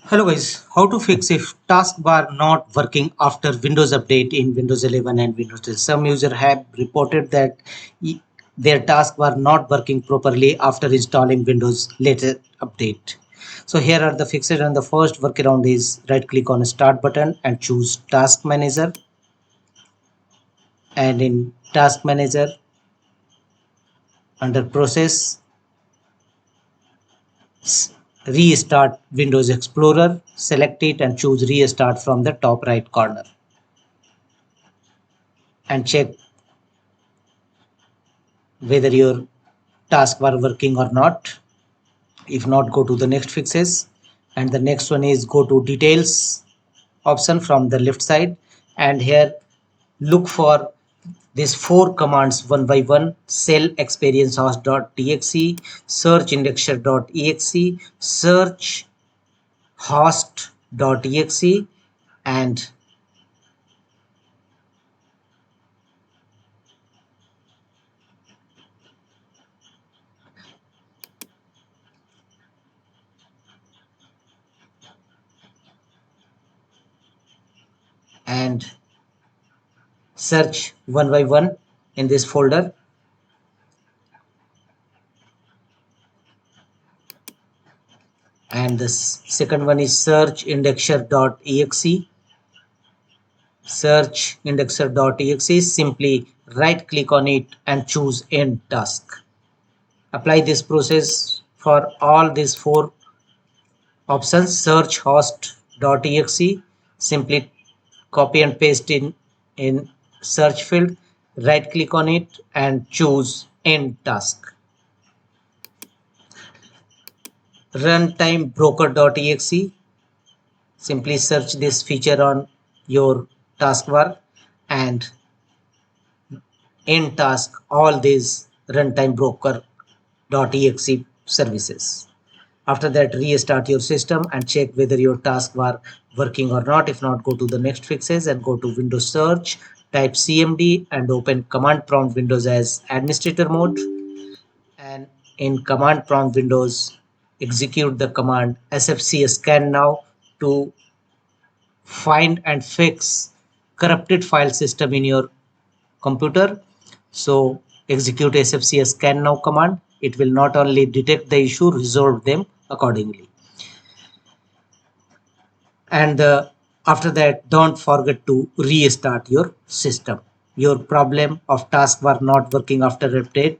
Hello guys, how to fix if taskbar not working after Windows update in Windows 11 and Windows 10. Some user have reported that their taskbar not working properly after installing Windows latest update. So here are the fixes, and the first workaround is right click on start button and choose task manager, and in task manager under process restart Windows Explorer, select it and choose restart from the top right corner and check whether your taskbar working or not. If not, go to the next fixes, and the next one is go to details option from the left side, and here look for these four commands one by one: cell experience host.exe, search indexer.exe, search host.exe, and and search one by one in this folder. And the second one is search indexer.exe. Search indexer.exe, simply right click on it and choose end task. Apply this process for all these four options. Search host.exe, simply copy and paste in search field, right click on it and choose end task. Runtime broker.exe, simply search this feature on your taskbar and end task all these runtime broker.exe services. After that, restart your system and check whether your taskbar working or not. If not, go to the next fixes and go to Windows search, type cmd and open command prompt Windows as administrator mode, and in command prompt Windows execute the command sfc scan now to find and fix corrupted file system in your computer. So execute sfc scan now command. It will not only detect the issue, resolve them accordingly. And after that, don't forget to restart your system. Your problem of taskbar not working after update